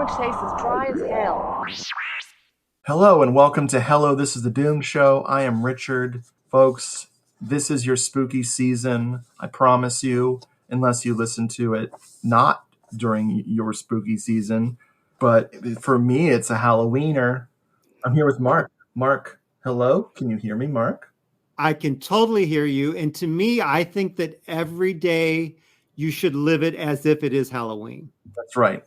stomach's taste as dry as hell. Hello and welcome to Hello, This is the Doom Show. I am Richard. Folks, this is your spooky season. I promise you, unless you listen to it not during your spooky season. But for me, it's a Halloweener. I'm here with Mark. Mark, hello. Can you hear me, Mark? I can totally hear you. And to me, I think that every day you should live it as if it is Halloween. That's right.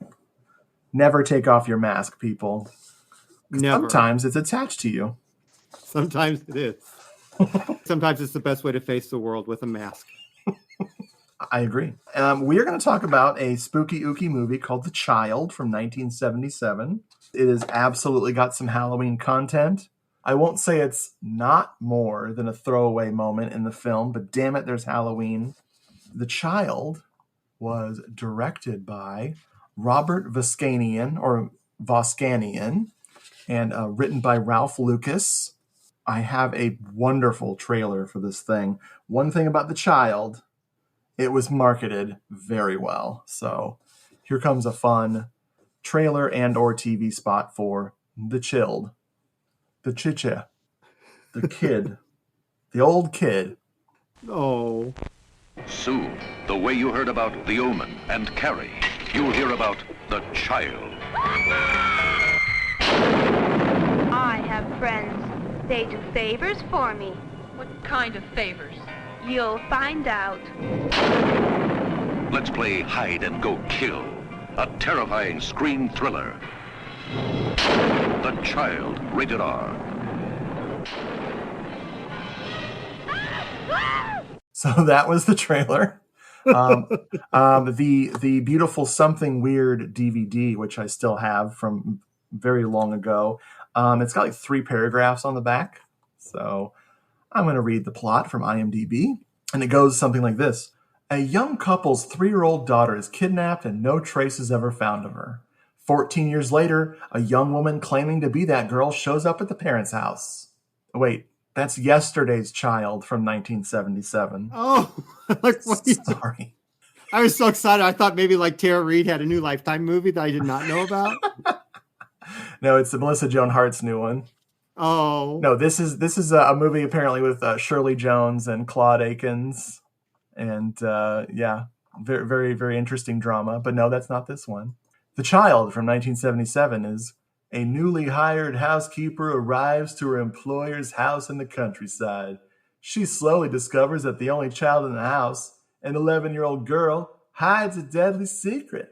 Never take off your mask, people. Never. Sometimes it's attached to you. Sometimes it is. Sometimes it's the best way to face the world with a mask. I agree. We are going to talk about a spooky ooky movie called The Child from 1977. It has absolutely got some Halloween content. I won't say it's not more than a throwaway moment in the film, but damn it, there's Halloween. The Child was directed by Robert Voskanian, and written by Ralph Lucas. I have a wonderful trailer for this thing. One thing about The Child, it was marketed very well. So here comes a fun trailer and or TV spot for The Chilled. The chicha. The kid. The old kid. Oh. Soon, the way you heard about The Omen and Carrie, you'll hear about The Child. I have friends. They do favors for me. What kind of favors? You'll find out. Let's play hide and go kill, a terrifying screen thriller. The Child, rated R. So that was the trailer. The beautiful Something Weird DVD, which I still have from very long ago. It's got like 3 paragraphs on the back. So I'm going to read the plot from IMDb. And it goes something like this. A young couple's 3-year-old daughter is kidnapped and no trace is ever found of her. 14 years later, a young woman claiming to be that girl shows up at the parents' house. Wait, that's Yesterday's Child from 1977. Oh, like what? Sorry. I was so excited. I thought maybe like Tara Reid had a new Lifetime movie that I did not know about. No, it's the Melissa Joan Hart's new one. Oh. No, this is a movie apparently with Shirley Jones and Claude Akins. And yeah, very, very, very interesting drama. But no, that's not this one. The Child from 1977 is a newly hired housekeeper arrives to her employer's house in the countryside. She slowly discovers that the only child in the house, an 11-year-old girl, hides a deadly secret.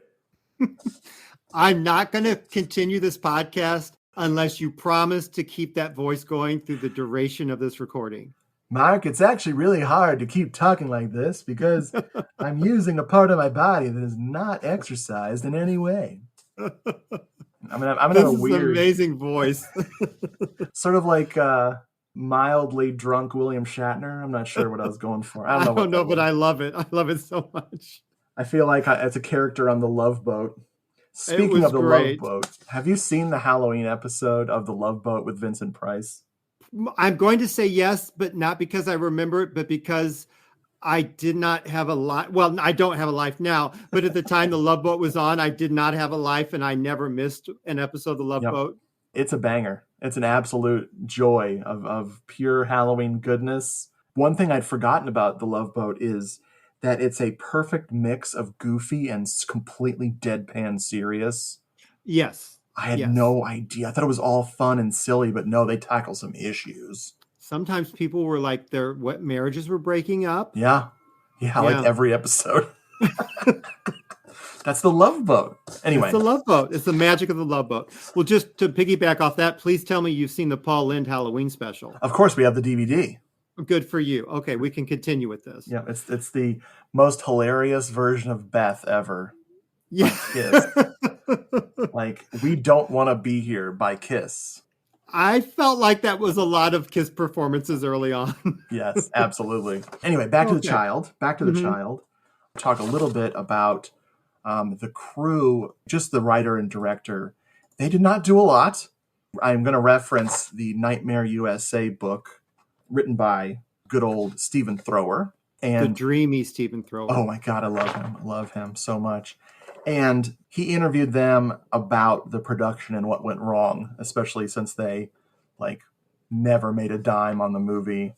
I'm not going to continue this podcast unless you promise to keep that voice going through the duration of this recording. Mark, it's actually really hard to keep talking like this because I'm using a part of my body that is not exercised in any way. I'm gonna have a weird, an amazing voice. sort of like mildly drunk William Shatner. I'm not sure what I was going for. I don't know, but I love it. I love it so much. I feel like it's a character on The Love Boat. Speaking of The Love Boat, have you seen the Halloween episode of The Love Boat with Vincent Price? I'm going to say yes, but not because I remember it, but because I did not have a life. Well, I don't have a life now, but at the time the Love Boat was on, I did not have a life and I never missed an episode of The Love Boat. It's a banger. It's an absolute joy of pure Halloween goodness. One thing I'd forgotten about The Love Boat is that it's a perfect mix of goofy and completely deadpan serious. Yes. I had no idea. I thought it was all fun and silly, but no, they tackle some issues. Sometimes people were like what marriages were breaking up. Yeah. Like every episode. That's The Love Boat. Anyway. It's The Love Boat. It's the magic of The Love Boat. Well, just to piggyback off that, please tell me you've seen the Paul Lynde Halloween special. Of course, we have the DVD. Good for you. Okay, we can continue with this. Yeah, it's the most hilarious version of Beth ever. Yeah. Like, We Don't Want to Be Here by Kiss. I felt like that was a lot of Kiss performances early on. Yes, absolutely. Anyway, back to The Child. The Child. Talk a little bit about the crew, just the writer and director. They did not do a lot. I'm going to reference the Nightmare USA book written by good old Stephen Thrower. And the dreamy Stephen Thrower. Oh my God, I love him. I love him so much. And he interviewed them about the production and what went wrong, especially since they like never made a dime on the movie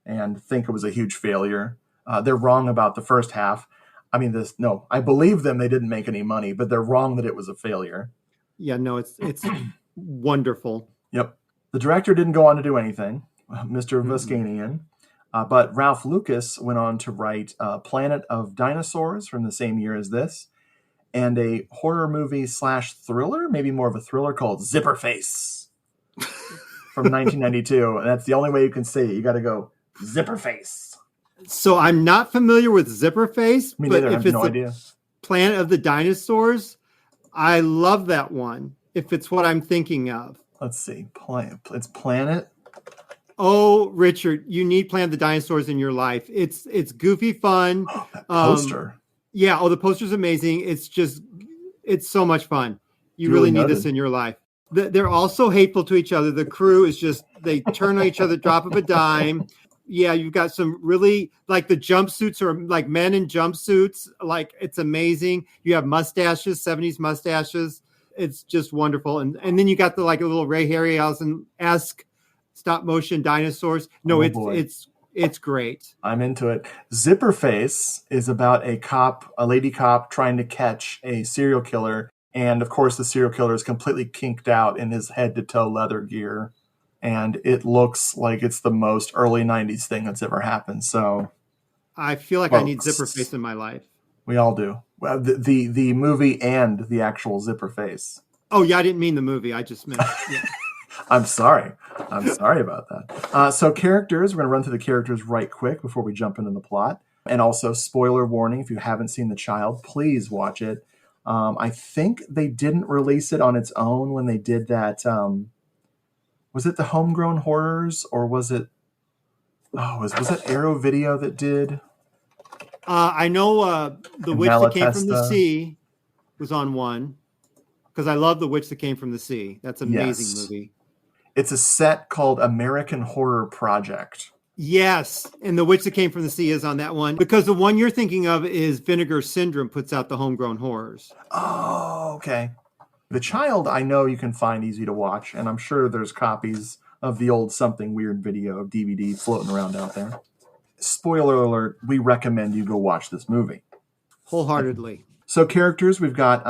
and think it was a huge failure. They're wrong about the first half. I mean, I believe them. They didn't make any money, but they're wrong that it was a failure. Yeah, no, it's wonderful. Yep. The director didn't go on to do anything, Mr. Voskanian. But Ralph Lucas went on to write Planet of Dinosaurs from the same year as this, and a horror movie / thriller, maybe more of a thriller, called Zipper Face from 1992. And that's the only way you can say it. You got to go Zipper Face. So I'm not familiar with Zipper Face, Me but neither. I if have it's no the idea. Planet of the Dinosaurs, I love that one. If it's what I'm thinking of. Let's see. It's Planet. Oh, Richard, you need Planet of the Dinosaurs in your life. It's goofy fun. That poster. Yeah. Oh, the poster's amazing. It's so much fun. You Duly really need noted. this in your life. They're all so hateful to each other. The crew is they turn on each other, drop of a dime. Yeah, you've got some really, like, the jumpsuits are like men in jumpsuits. Like, it's amazing. You have mustaches, 70s mustaches. It's just wonderful. And then you got the like a little Ray Harryhausen-esque stop motion dinosaurs. No, boy. it's great. I'm into it. Zipper Face is about a lady cop trying to catch a serial killer. And of course, the serial killer is completely kinked out in his head to toe leather gear. And it looks like it's the most early 90s thing that's ever happened. So I feel like I need Zipper Face in my life. we all do. Well, the movie and the actual Zipper Face. Oh, yeah, I didn't mean the movie. I just meant, yeah. I'm sorry about that. So characters, we're going to run through the characters right quick before we jump into the plot. And also, spoiler warning, if you haven't seen The Child, please watch it. I think they didn't release it on its own when they did that. Was it the Homegrown Horrors, or was it... was that Arrow Video that did? I know The And Witch That Came from the Malatesta. Sea was on one. Because I love The Witch That Came from the Sea. That's an amazing Yes. movie. It's a set called American Horror Project. Yes, and The Witch That Came from the Sea is on that one. Because the one you're thinking of is Vinegar Syndrome puts out the Homegrown Horrors. Oh, okay. The Child, I know you can find easy to watch, and I'm sure there's copies of the old Something Weird video DVD floating around out there. Spoiler alert, we recommend you go watch this movie. Wholeheartedly. So characters, we've got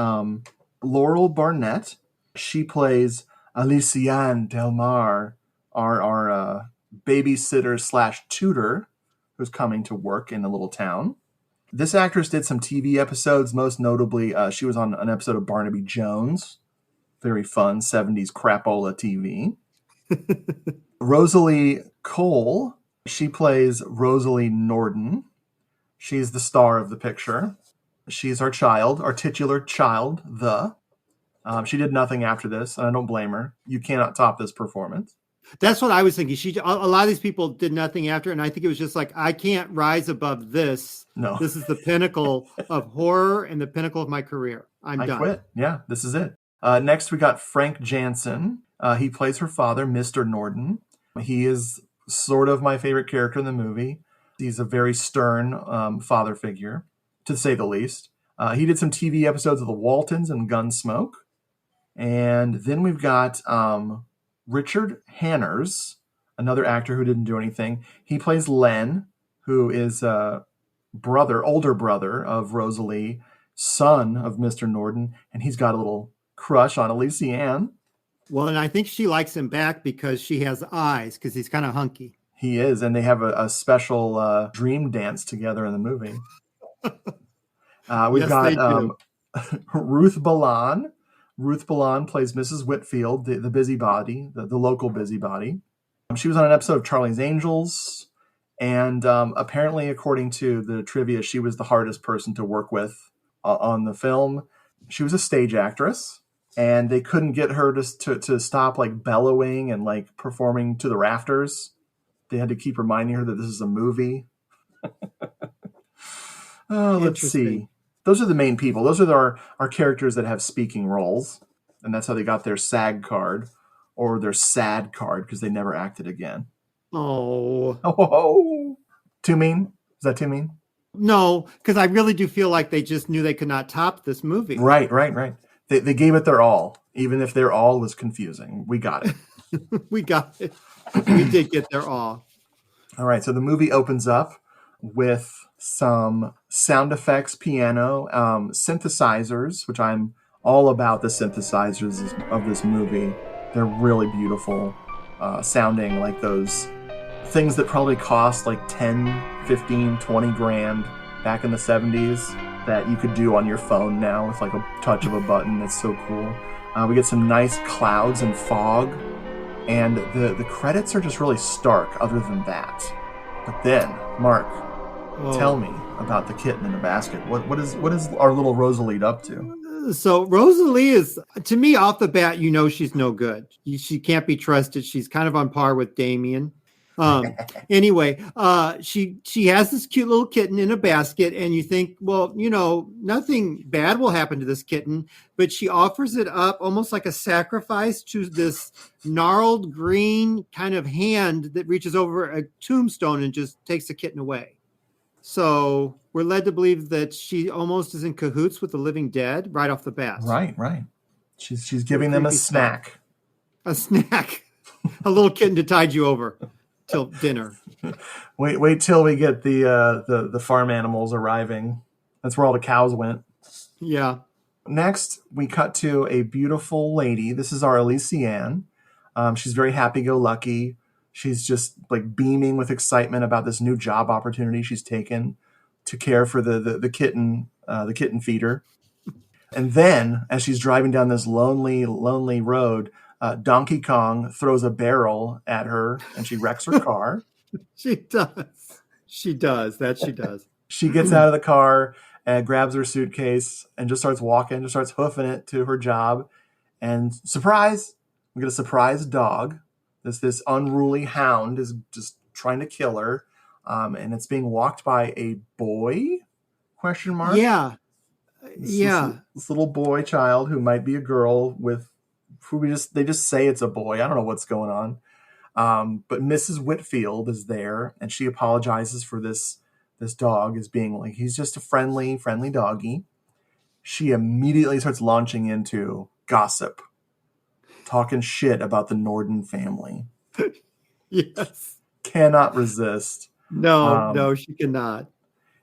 Laurel Barnett. She plays Aliciane Del Mar, our babysitter / tutor who's coming to work in a little town. This actress did some TV episodes. Most notably, she was on an episode of Barnaby Jones. Very fun, 70s crapola TV. Rosalie Cole, she plays Rosalie Norden. She's the star of the picture. She's our titular child, she did nothing after this, and I don't blame her. You cannot top this performance. That's what I was thinking. A lot of these people did nothing after, and I think it was just like, I can't rise above this. No. This is the pinnacle of horror and the pinnacle of my career. I done. Quit. Yeah, this is it. Next, we got Frank Jansen. He plays her father, Mr. Norden. He is sort of my favorite character in the movie. He's a very stern father figure, to say the least. He did some TV episodes of The Waltons and Gunsmoke. And then we've got Richard Hanners, another actor who didn't do anything. He plays Len, who is older brother of Rosalie, son of Mr. Norden, and he's got a little crush on Aliciane. Well, and I think she likes him back because she has eyes, because he's kind of hunky. He is, and they have a special dream dance together in the movie. We've got Ruth Balan. Ruth Balan plays Mrs. Whitfield, the busybody, the local busybody. She was on an episode of Charlie's Angels, and apparently, according to the trivia, she was the hardest person to work with on the film. She was a stage actress, and they couldn't get her to stop like bellowing and like performing to the rafters. They had to keep reminding her that this is a movie. Let's see. Those are the main people. Those are our characters that have speaking roles. And that's how they got their SAG card or their SAD card, because they never acted again. Oh. Oh. Too mean? Is that too mean? No, because I really do feel like they just knew they could not top this movie. Right. They gave it their all, even if their all was confusing. We got it. We got it. We did get their all. All right, so the movie opens up with some sound effects, piano, synthesizers, which I'm all about the synthesizers of this movie. They're really beautiful sounding, like those things that probably cost like 10, 15, 20 grand back in the 70s that you could do on your phone now with like a touch of a button. It's so cool. We get some nice clouds and fog. And the credits are just really stark other than that. But then, Mark, tell me about the kitten in the basket. What is our little Rosalie up to? So Rosalie is, to me, off the bat, she's no good. She can't be trusted. She's kind of on par with Damien. Anyway, she has this cute little kitten in a basket, and you think, well, nothing bad will happen to this kitten, but she offers it up almost like a sacrifice to this gnarled green kind of hand that reaches over a tombstone and just takes the kitten away. So we're led to believe that she almost is in cahoots with the living dead right off the bat. Right. She's giving them a snack. A snack. A little kitten to tide you over till dinner. Wait till we get the farm animals arriving. That's where all the cows went. Yeah. Next, we cut to a beautiful lady. This is our Elysian. She's very happy-go-lucky. She's just like beaming with excitement about this new job opportunity she's taken to care for the kitten feeder. And then, as she's driving down this lonely road, Donkey Kong throws a barrel at her and she wrecks her car. She does. She does. She gets out of the car and grabs her suitcase and just starts walking, just starts hoofing it to her job. And surprise, we get a surprise dog. This unruly hound is just trying to kill her. And it's being walked by a boy? Question mark? Yeah. This little boy child who might be a girl they just say it's a boy. I don't know what's going on. But Mrs. Whitfield is there and she apologizes for this dog as being like, he's just a friendly doggy. She immediately starts launching into gossip, talking shit about the Norden family. Yes. Cannot resist. No, she cannot.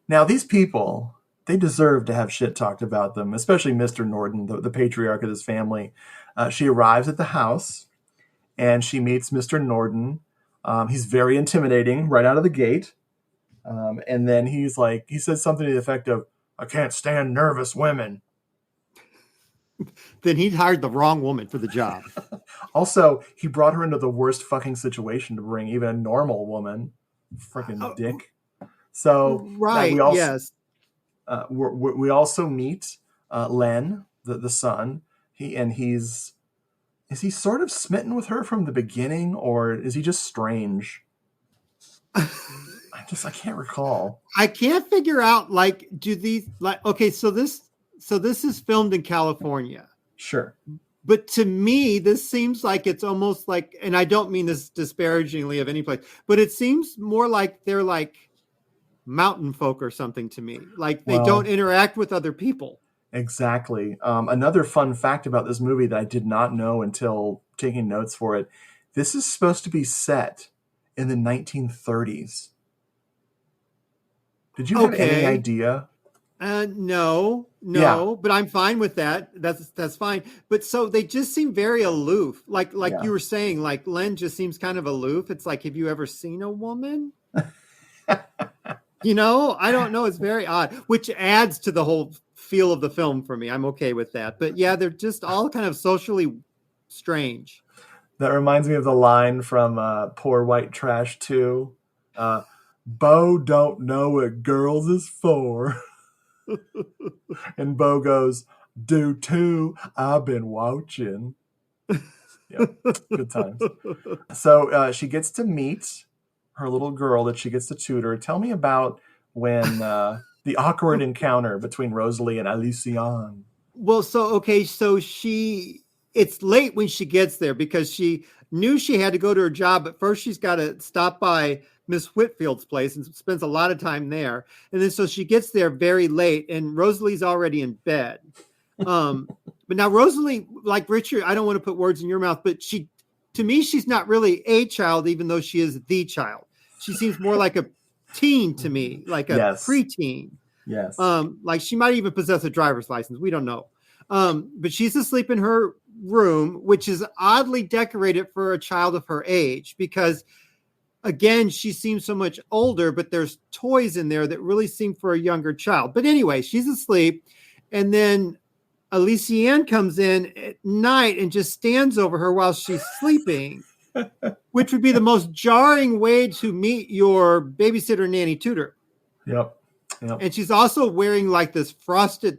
Now, these people, they deserve to have shit talked about them, especially Mr. Norden, the patriarch of this family. She arrives at the house and she meets Mr. Norden. He's very intimidating right out of the gate. And then he says something to the effect of, "I can't stand nervous women." Then he hired the wrong woman for the job. Also, he brought her into the worst fucking situation to bring even a normal woman. Freaking dick. So right, yes. We also meet Len, the son. Is he sort of smitten with her from the beginning, or is he just strange? I can't recall. I can't figure out, so this is filmed in California. Sure. But to me, this seems like it's almost like, and I don't mean this disparagingly of any place, but it seems more like they're like mountain folk or something to me. Like they don't interact with other people. Exactly. Another fun fact about this movie that I did not know until taking notes for it. This is supposed to be set in the 1930s. Did you have any idea? No, Yeah. but I'm fine with that. That's fine. But so they just seem very aloof. Like you were saying, like Len just seems kind of aloof. It's like, have you ever seen a woman? I don't know. It's very odd, which adds to the whole feel of the film for me. I'm okay with that. But yeah, they're just all kind of socially strange. That reminds me of the line from Poor White Trash 2. Bo don't know what girls is for. And Bo goes, "Do too. I've been watching." Yeah, good times. So she gets to meet her little girl that she gets to tutor. Tell me about when the awkward encounter between Rosalie and Elysian. Well, so it's late when she gets there because knew she had to go to her job, but first she's got to stop by Miss Whitfield's place and spends a lot of time there. And then so she gets there very late, and Rosalie's already in bed. But now Rosalie, like Richard, I don't want to put words in your mouth, but to me, she's not really a child, even though she is the child. She seems more like a teen to me, like a preteen. Yes. Like she might even possess a driver's license. We don't know. But she's asleep in her room, which is oddly decorated for a child of her age, because again, she seems so much older, but there's toys in there that really seem for a younger child. But anyway, she's asleep. And then Alicia comes in at night and just stands over her while she's sleeping, which would be the most jarring way to meet your babysitter, nanny, tutor. Yep. And she's also wearing like this frosted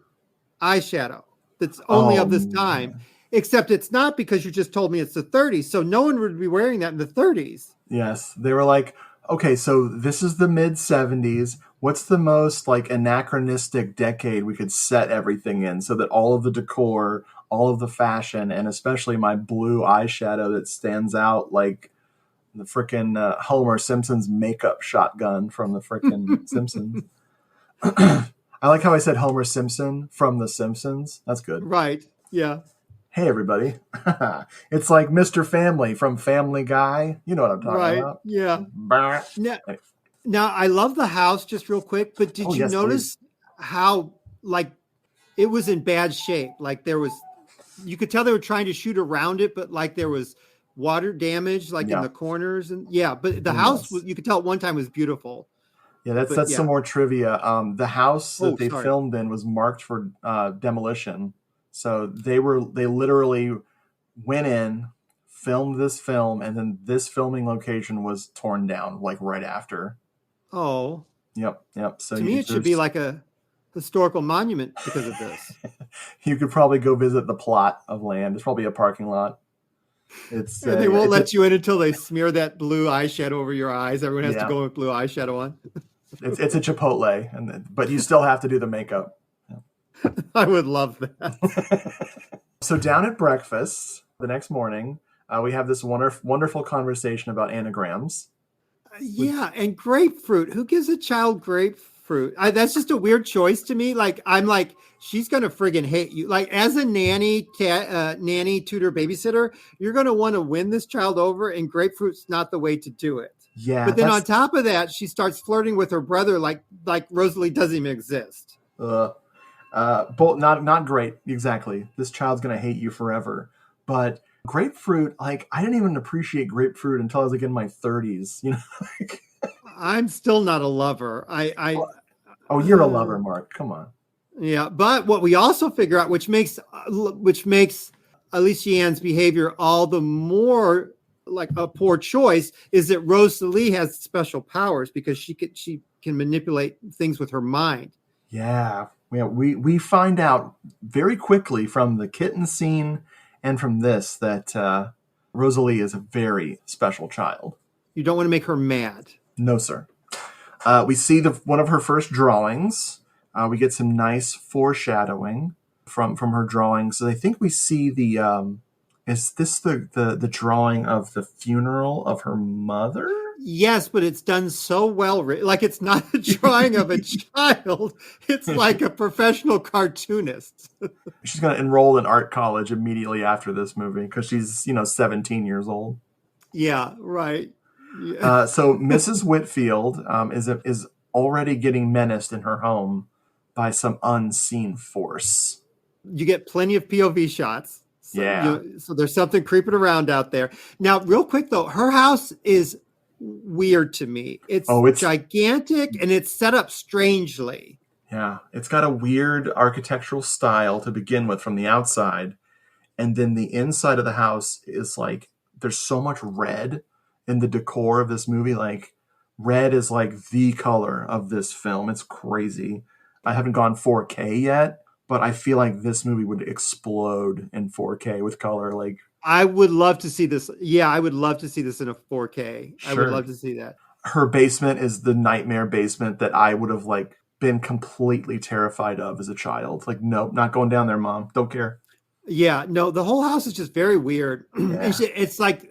eyeshadow that's only of this time, except it's not, because you just told me it's the 30s. So no one would be wearing that in the 30s. Yes. They were like, okay, so this is the mid 70s. What's the most like anachronistic decade we could set everything in so that all of the decor, all of the fashion, and especially my blue eyeshadow that stands out like the frickin' Homer Simpson's makeup shotgun from the frickin' Simpsons. I like how I said Homer Simpson from The Simpsons. That's good. Right. Yeah. Hey, everybody. It's like Mr. Family from Family Guy. You know what I'm talking about. Yeah. Now, I love the house, just real quick, but did you notice how, like, it was in bad shape? Like, you could tell they were trying to shoot around it, but like there was water damage, like in the corners. But the house, you could tell at one time was beautiful. Yeah, that's some more trivia. The house that they filmed in was marked for demolition. So they literally went in, filmed this film, and then this filming location was torn down like right after. Oh. Yep. So to me, it should be like a historical monument because of this. You could probably go visit the plot of land. It's probably a parking lot. It's and they won't let you in until they smear that blue eyeshadow over your eyes. Everyone has to go with blue eyeshadow on. It's a Chipotle, but you still have to do the makeup. Yeah. I would love that. So down at breakfast the next morning, we have this wonderful conversation about anagrams. And grapefruit. Who gives a child grapefruit? That's just a weird choice to me. Like, I'm like, she's going to friggin' hate you. Like, as a nanny, tutor, babysitter, you're going to want to win this child over, and grapefruit's not the way to do it. Yeah. But then on top of that, she starts flirting with her brother like Rosalie doesn't even exist. Both not great. Exactly. This child's going to hate you forever. But grapefruit, like, I didn't even appreciate grapefruit until I was like in my 30s. You know, I'm still not a lover. You're a lover, Mark. Come on. Yeah, but what we also figure out, which makes Alicia Ann's behavior all the more like a poor choice, is that Rosalie has special powers because she can manipulate things with her mind. Yeah, we find out very quickly from the kitten scene and from this that Rosalie is a very special child. You don't want to make her mad. No, sir. We see one of her first drawings. We get some nice foreshadowing from her drawings. So I think we see is this the drawing of the funeral of her mother? Yes, but it's done so well. Like, it's not a drawing of a child. It's like a professional cartoonist. She's going to enroll in art college immediately after this movie because she's, 17 years old. Yeah, right. Yeah. So Mrs. Whitfield is already getting menaced in her home by some unseen force. You get plenty of POV shots. So there's something creeping around out there. Now, real quick, though, her house is weird to me. It's gigantic and it's set up strangely. Yeah, it's got a weird architectural style to begin with from the outside. And then the inside of the house is like, there's so much red in the decor of this movie. Like, red is like the color of this film. It's crazy. I haven't gone 4K yet, but I feel like this movie would explode in 4K with color. Like, I would love to see this. Yeah, I would love to see this in a 4K. Sure. I would love to see that. Her basement is the nightmare basement that I would have like been completely terrified of as a child. Like, nope, not going down there, Mom. Don't care. Yeah, no, the whole house is just very weird. Yeah. It's like,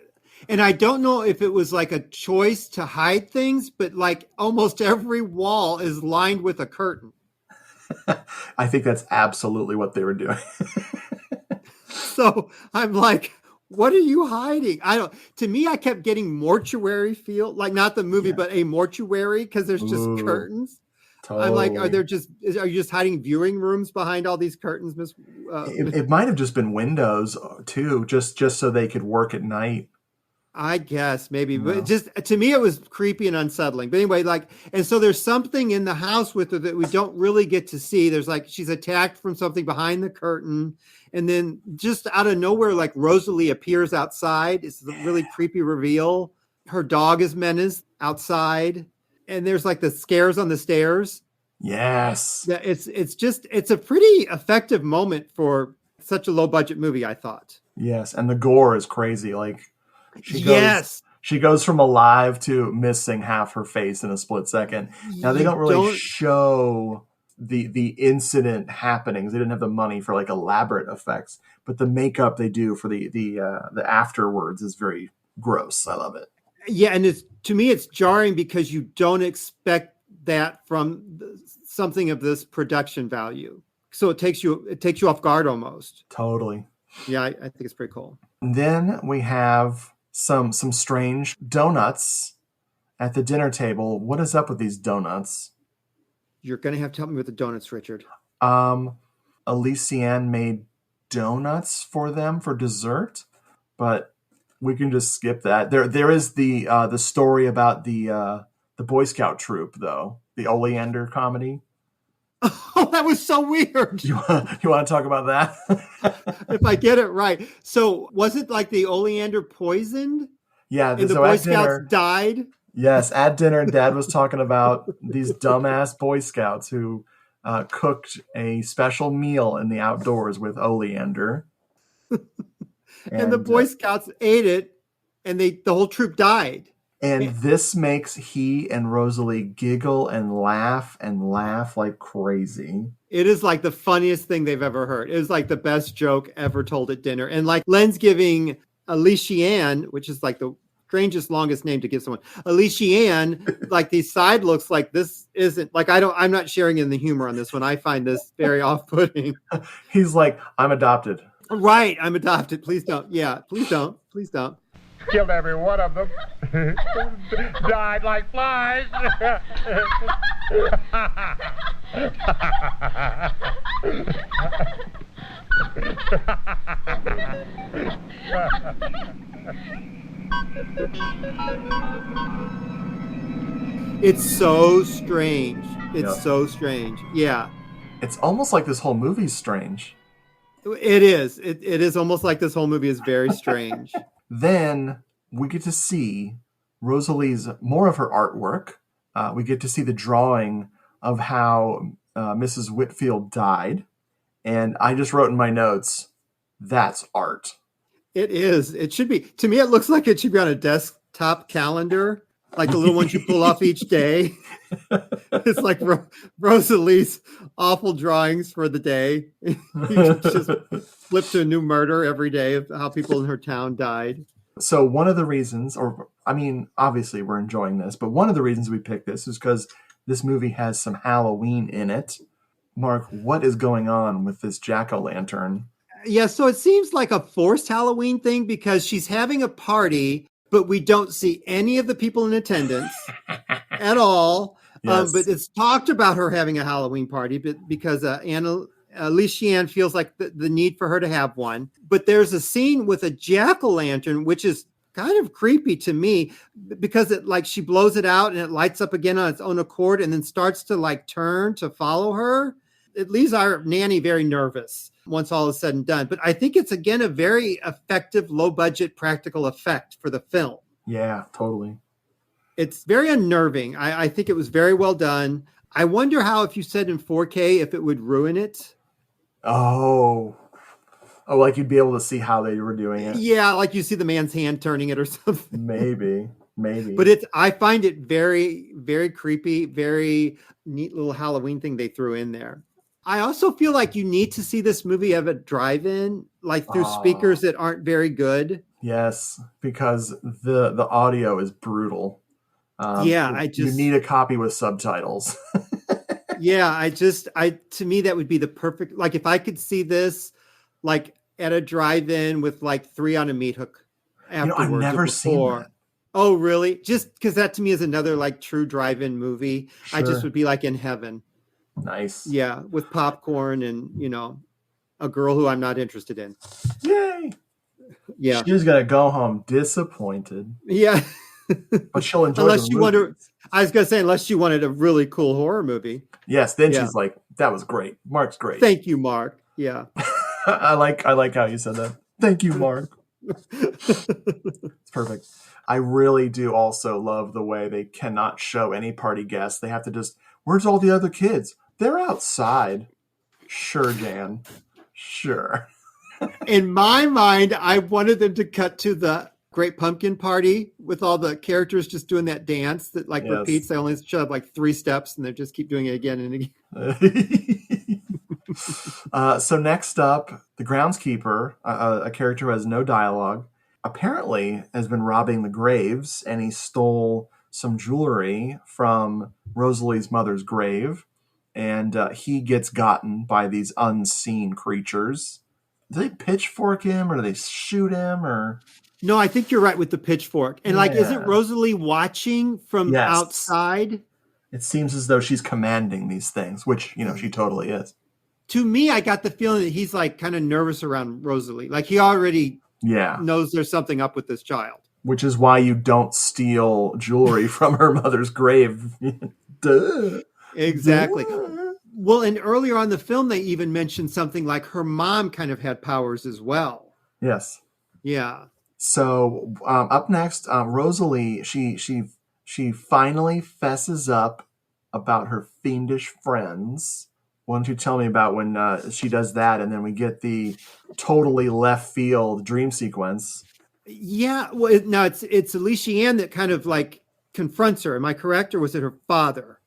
And I don't know if it was like a choice to hide things, but like almost every wall is lined with a curtain. I think that's absolutely what they were doing. So I'm like, what are you hiding? To me, I kept getting mortuary feel, like not the movie, but a mortuary, because there's just Ooh, curtains. I'm like, totally. are you just hiding viewing rooms behind all these curtains, Miss? It might have just been windows too, just so they could work at night. I guess maybe, but No. just to me, it was creepy and unsettling. But anyway, like, and so there's something in the house with her that we don't really get to see. There's like, she's attacked from something behind the curtain. And then just out of nowhere, like Rosalie appears outside. It's a really creepy reveal. Her dog is menaced outside. And there's like the scares on the stairs. Yes. Yeah, it's a pretty effective moment for such a low budget movie, I thought. Yes. And the gore is crazy. Like, Yes. she goes from alive to missing half her face in a split second. Now they don't really show the incident happenings. They didn't have the money for like elaborate effects, but the makeup they do for the afterwards is very gross. I love it. Yeah, and to me it's jarring because you don't expect that from something of this production value. So it takes you off guard almost. Totally. Yeah, I think it's pretty cool. Then we have some strange donuts at the dinner table. What is up with these donuts? You're going to have to help me with the donuts, Richard. Elysian made donuts for them for dessert, but we can just skip that. There is the story about the Boy Scout troop, though, the Oleander comedy. Oh, that was so weird. You want to talk about that? If I get it right. So was it like the Oleander poisoned? Yeah. And the Boy Scouts died? Yes. At dinner, Dad was talking about these dumbass Boy Scouts who cooked a special meal in the outdoors with Oleander. And the Boy Scouts ate it, and the whole troop died. And this makes he and Rosalie giggle and laugh like crazy. It is like the funniest thing they've ever heard. It is like the best joke ever told at dinner. And like Len's giving Elysian, which is like the strangest, longest name to give someone, Elysian, like these side looks like this isn't like, I'm not sharing in the humor on this one. I find this very off-putting. He's like, I'm adopted. Right. I'm adopted. Please don't. Yeah. Please don't. Please don't. Killed every one of them. Died like flies. It's so strange. It's so strange. Yeah. It's almost like this whole movie's strange. It is. It is almost like this whole movie is very strange. Then we get to see Rosalie's more of her artwork. We get to see the drawing of how Mrs. Whitfield died. And I just wrote in my notes, that's art. It is. It should be. To me, it looks like it should be on a desktop calendar, like the little ones you pull off each day. It's like Rosalie's awful drawings for the day. You just flip to a new murder every day of how people in her town died. So one of the reasons, obviously we're enjoying this, but one of the reasons we picked this is because this movie has some Halloween in it. Mark, what is going on with this jack-o'-lantern? Yeah, so it seems like a forced Halloween thing because she's having a party, but we don't see any of the people in attendance at all. Yes. But it's talked about her having a Halloween party because Elysian feels like the need for her to have one. But there's a scene with a jack-o'-lantern, which is kind of creepy to me because it like she blows it out and it lights up again on its own accord and then starts to like turn to follow her. It leaves our nanny very nervous once all is said and done. But I think it's, again, a very effective, low-budget practical effect for the film. Yeah, totally. It's very unnerving. I think it was very well done. I wonder how, if you said in 4K, if it would ruin it. Oh, like you'd be able to see how they were doing it. Yeah, like you see the man's hand turning it or something. Maybe. But I find it very, very creepy, very neat little Halloween thing they threw in there. I also feel like you need to see this movie at a drive-in, like through speakers that aren't very good. Yes, because the audio is brutal. Yeah, You need a copy with subtitles. yeah, to me, that would be the perfect, like if I could see this like at a drive-in with like 3 on a meat hook I've afterwards or never seen before. that. Oh, really? Just because that to me is another like true drive-in movie. I just Sure. would be like in heaven. Nice. Yeah, with popcorn and, a girl who I'm not interested in. Yay. Yeah. She's going to go home disappointed, Yeah. but she'll enjoy Unless the you movies. I was going to say, unless you wanted a really cool horror movie. Yes, then Yeah. she's like, that was great. Mark's great. Thank you, Mark. Yeah. I like how you said that. Thank you, Mark. It's perfect. I really do also love the way they cannot show any party guests. They have to just, where's all the other kids? They're outside. Sure, Jan. Sure. In my mind, I wanted them to cut to the Great Pumpkin Party with all the characters just doing that dance that like Yes. repeats. They only show up like 3 steps and they just keep doing it again and again. So next up, the groundskeeper, a character who has no dialogue, apparently has been robbing the graves, and he stole some jewelry from Rosalie's mother's grave, and he gets gotten by these unseen creatures. Do they pitchfork him, or do they shoot him, or? No, I think you're right with the pitchfork. And like, isn't Yeah. Rosalie watching from Yes. outside? It seems as though she's commanding these things, which, she totally is. To me, I got the feeling that he's like kind of nervous around Rosalie. Like he already Yeah. knows there's something up with this child. Which is why you don't steal jewelry from her mother's grave. Duh. Exactly. Duh. Well, and earlier on in the film, they even mentioned something like her mom kind of had powers as well. Yes. Yeah. So up next, Rosalie, she finally fesses up about her fiendish friends. Why don't you tell me about when she does that, and then we get the totally left field dream sequence. Yeah. Well, now it's Alicia Ann that kind of like confronts her. Am I correct, or was it her father?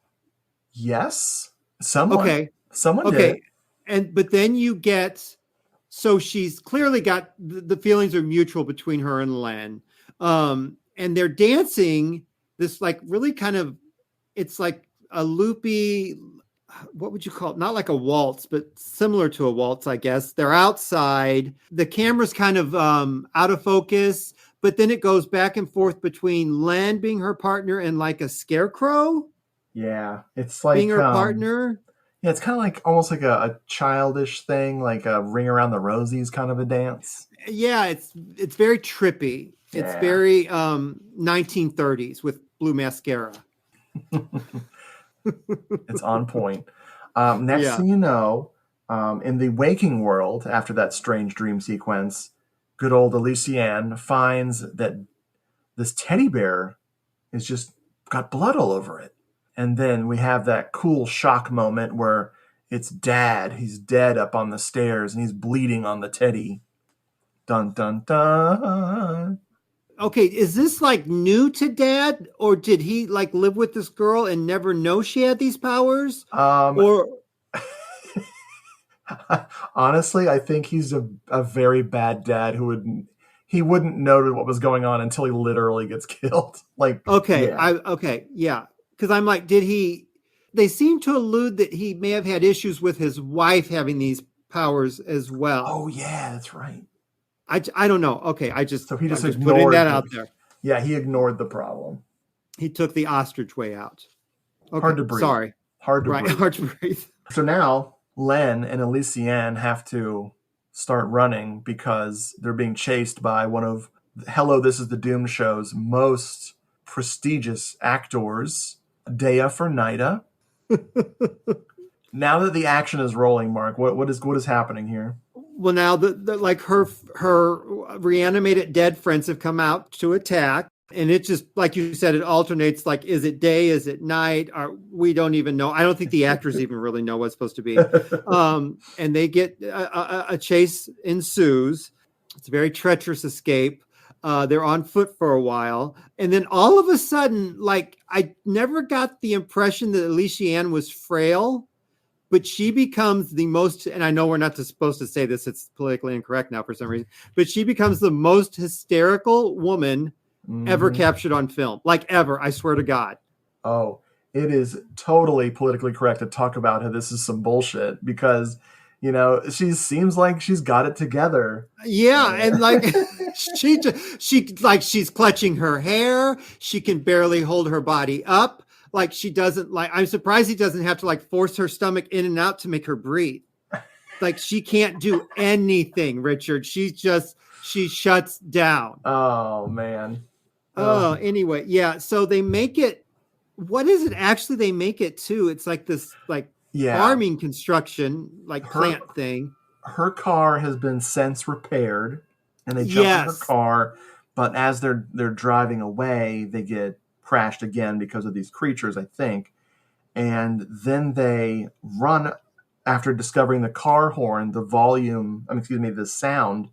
Yes, someone. Okay. Someone did. But then you get, so she's clearly got the feelings are mutual between her and Len, and they're dancing this like really kind of, it's like a loopy, what would you call it? Not like a waltz, but similar to a waltz, I guess. They're outside. The camera's kind of out of focus, but then it goes back and forth between Len being her partner and like a scarecrow. Yeah, it's like being her partner. Yeah, it's kind of like almost like a childish thing, like a Ring Around the Rosies kind of a dance. Yeah, it's very trippy. Yeah. It's very 1930s with blue mascara. It's on point. Next thing you know, in the waking world, after that strange dream sequence, good old Elysian finds that this teddy bear is just got blood all over it. And then we have that cool shock moment where it's Dad. He's dead up on the stairs and he's bleeding on the teddy. Dun, dun, dun. Okay, is this like new to Dad, or did he like live with this girl and never know she had these powers? Or honestly, I think he's a very bad dad who wouldn't know what was going on until he literally gets killed. Like, okay, yeah. Because I'm like, they seem to allude that he may have had issues with his wife having these powers as well. Oh yeah, that's right. I don't know. Okay, he just I'm just ignored putting that out there. Yeah, he ignored the problem. He took the ostrich way out. Okay, hard to breathe. Sorry. Hard to right, breathe. Hard to breathe. So now Len and Elysian have to start running because they're being chased by one of Hello, This is the Doom show's most prestigious actors, Dea Fernida. Now that the action is rolling, Mark, what is happening here? Well, now like her reanimated dead friends have come out to attack, and it just, like you said, it alternates. Like, is it day? Is it night? We don't even know. I don't think the actors even really know what it's supposed to be. And they get a chase ensues. It's a very treacherous escape. They're on foot for a while, and then all of a sudden, like, I never got the impression that Alicia Ann was frail, but she becomes the most, and I know we're not supposed to say this, it's politically incorrect now for some reason, but she becomes the most hysterical woman ever captured on film. Like ever, I swear to God. Oh, it is totally politically correct to talk about how this is some bullshit because, you know, she seems like she's got it together. Yeah, and like she's clutching her hair. She can barely hold her body up. Like she doesn't like. I'm surprised he doesn't have to like force her stomach in and out to make her breathe. Like she can't do anything, Richard. She shuts down. Oh man. Oh, anyway, yeah. So they make it. What is it actually? They make it too. It's like this, like farming construction, like plant thing. Her car has been since repaired, and they jump in her car. But as they're driving away, they get crashed again because of these creatures, I think. And then they run after discovering the car horn. The sound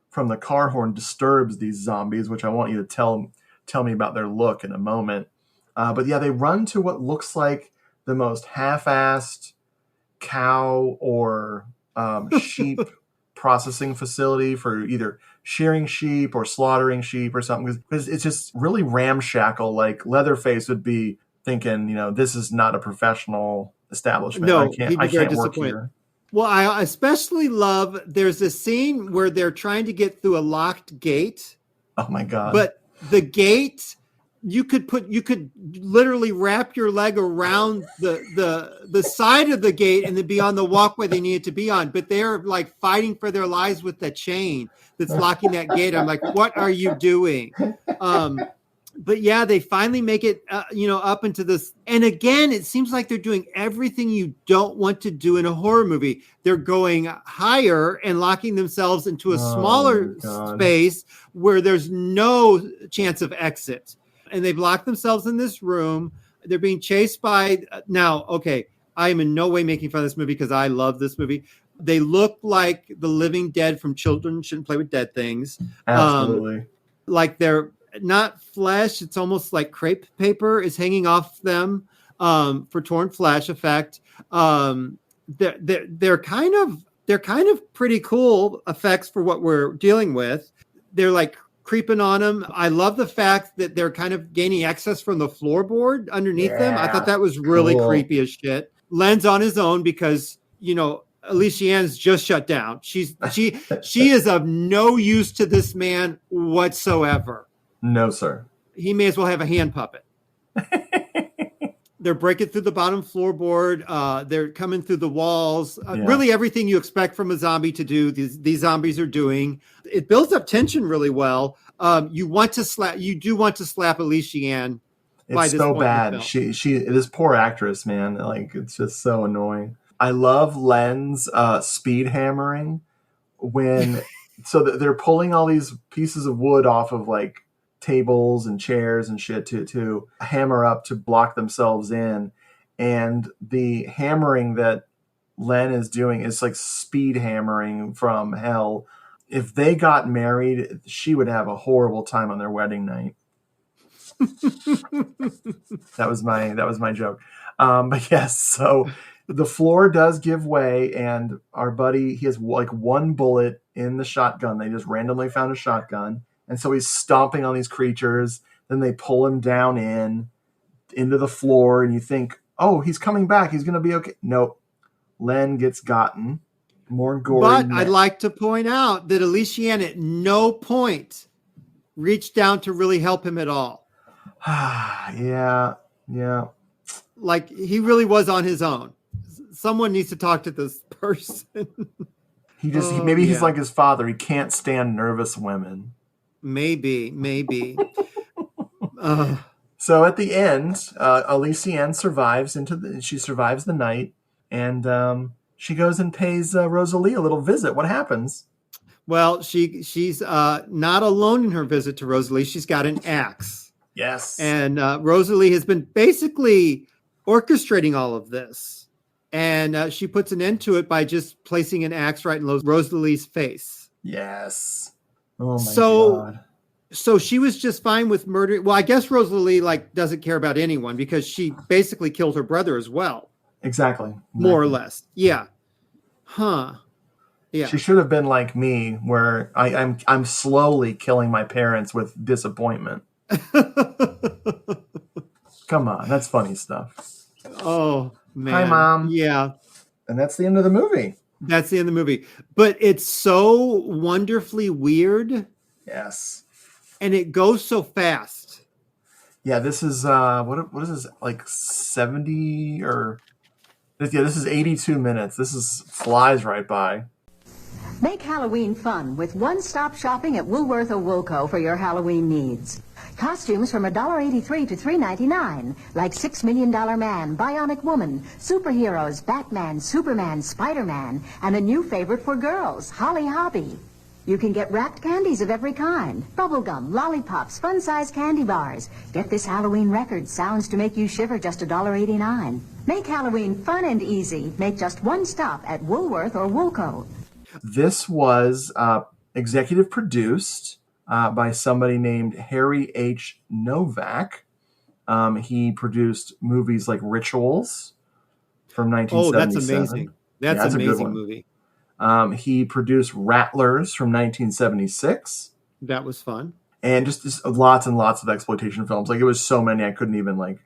from the car horn disturbs these zombies, which I want you to tell me about their look in a moment. But yeah, they run to what looks like the most half-assed cow or sheep processing facility for either shearing sheep or slaughtering sheep or something. Because it's just really ramshackle. Like Leatherface would be thinking, you know, this is not a professional establishment. No, I can't work here. Well, I especially love, there's a scene where they're trying to get through a locked gate. Oh my God. But the gate, you could literally wrap your leg around the side of the gate and then be on the walkway they needed to be on. But they're like fighting for their lives with the chain that's locking that gate. I'm like, what are you doing? But yeah, they finally make it, up into this. And again, it seems like they're doing everything you don't want to do in a horror movie. They're going higher and locking themselves into a smaller space where there's no chance of exit. And they've locked themselves in this room. They're being chased by I am in no way making fun of this movie because I love this movie. They look like the living dead from Children Shouldn't Play with Dead Things. Absolutely. Like they're not flesh. It's almost like crepe paper is hanging off them for torn flesh effect. They're kind of pretty cool effects for what we're dealing with. They're like creeping on them. I love the fact that they're kind of gaining access from the floorboard underneath them. I thought that was really creepy as shit. Len's on his own because, Alicia Ann's just shut down. She is of no use to this man whatsoever. No, sir. He may as well have a hand puppet. They're breaking through the bottom floorboard. They're coming through the walls. Really everything you expect from a zombie to do, these zombies are doing. It builds up tension really well. You do want to slap Alicia Ann. It's so bad. She this poor actress, man. Like it's just so annoying. I love Len's speed hammering so they're pulling all these pieces of wood off of like tables and chairs and shit to hammer up to block themselves in. And the hammering that Len is doing is like speed hammering from hell. If they got married, she would have a horrible time on their wedding night. That was my joke. But yes, so the floor does give way, and our buddy, he has like one bullet in the shotgun. They just randomly found a shotgun. And so he's stomping on these creatures. Then they pull him down into the floor, and you think, oh, he's coming back. He's going to be okay. Nope. Len gets gotten. More gory. But I'd like to point out that Alicia Ann at no point reached down to really help him at all. Yeah. Like he really was on his own. Someone needs to talk to this person. He's like his father. He can't stand nervous women. Maybe. So at the end, Alicia Ann survives the night, and she goes and pays Rosalie a little visit. What happens? Well, she's not alone in her visit to Rosalie. She's got an axe. Yes. And Rosalie has been basically orchestrating all of this. And she puts an end to it by just placing an axe right in Rosalie's face. Yes. Oh my God. So she was just fine with murder. Well, I guess Rosalie doesn't care about anyone because she basically killed her brother as well. Exactly. more or less. Yeah. Huh. Yeah. She should have been like me, where I'm slowly killing my parents with disappointment. Come on, that's funny stuff. Oh, man. Hi, Mom. Yeah. And that's the end of the movie. That's the end of the movie. But it's so wonderfully weird. Yes. And it goes so fast. Yeah, this is what is this, like 70 or this is 82 minutes. This is flies right by. Make Halloween fun with one-stop shopping at Woolworth or Woolco for your Halloween needs. Costumes from $1.83 to $3.99, like $6 Million Man, Bionic Woman, superheroes, Batman, Superman, Spider-Man, and a new favorite for girls, Holly Hobby. You can get wrapped candies of every kind, bubblegum, lollipops, fun-sized candy bars. Get this Halloween record, sounds to make you shiver, just $1.89. Make Halloween fun and easy. Make just one stop at Woolworth or Woolco. This was executive produced by somebody named Harry H. Novak. He produced movies like Rituals from 1977. Oh, that's amazing. That's an amazing movie. He produced Rattlers from 1976. That was fun. And just lots and lots of exploitation films. Like, it was so many I couldn't even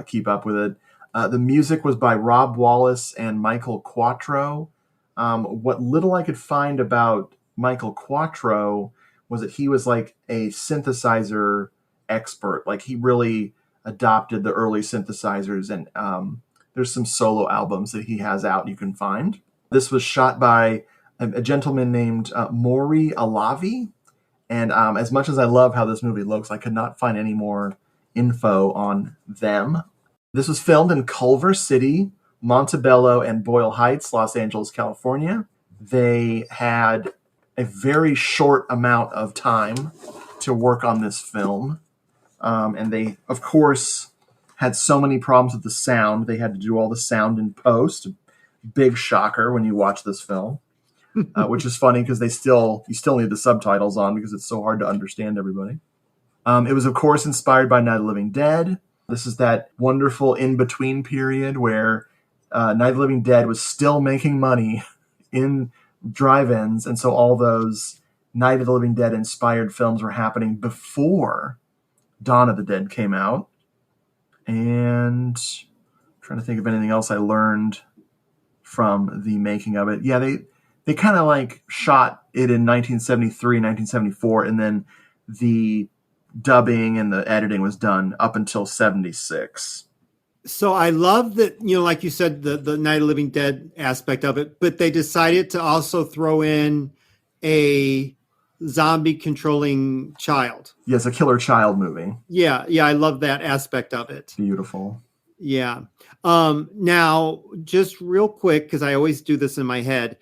keep up with it. The music was by Rob Wallace and Michael Quattro. What little I could find about Michael Quattro was that he was like a synthesizer expert. Like, he really adopted the early synthesizers, and there's some solo albums that he has out you can find. This was shot by a gentleman named Maury Alavi. And as much as I love how this movie looks, I could not find any more info on them. This was filmed in Culver City, Montebello, and Boyle Heights, Los Angeles, California. They had a very short amount of time to work on this film. And they, of course, had so many problems with the sound. They had to do all the sound in post. Big shocker when you watch this film, which is funny because you still need the subtitles on because it's so hard to understand everybody. It was, of course, inspired by Night of the Living Dead. This is that wonderful in-between period where Night of the Living Dead was still making money in drive-ins, and so all those Night of the Living Dead inspired films were happening before Dawn of the Dead came out. And I'm trying to think of anything else I learned from the making of it. Yeah, they kind of shot it in 1973, 1974, and then the dubbing and the editing was done up until 76. So I love that, like you said, the Night of the Living Dead aspect of it, but they decided to also throw in a zombie controlling child. Yes, a killer child movie. Yeah, I love that aspect of it. Beautiful. Yeah. Now, just real quick, because I always do this in my head.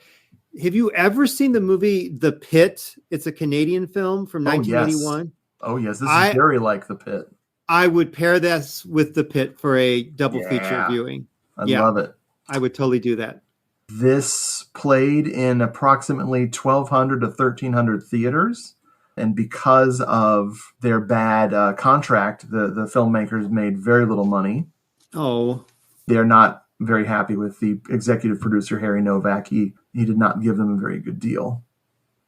Have you ever seen the movie The Pit? It's a Canadian film from 1981. Oh, yes. This is very like The Pit. I would pair this with The Pit for a double feature viewing. I love it. I would totally do that. This played in approximately 1,200 to 1,300 theaters. And because of their bad contract, the filmmakers made very little money. Oh. They're not very happy with the executive producer, Harry Novak. He did not give them a very good deal.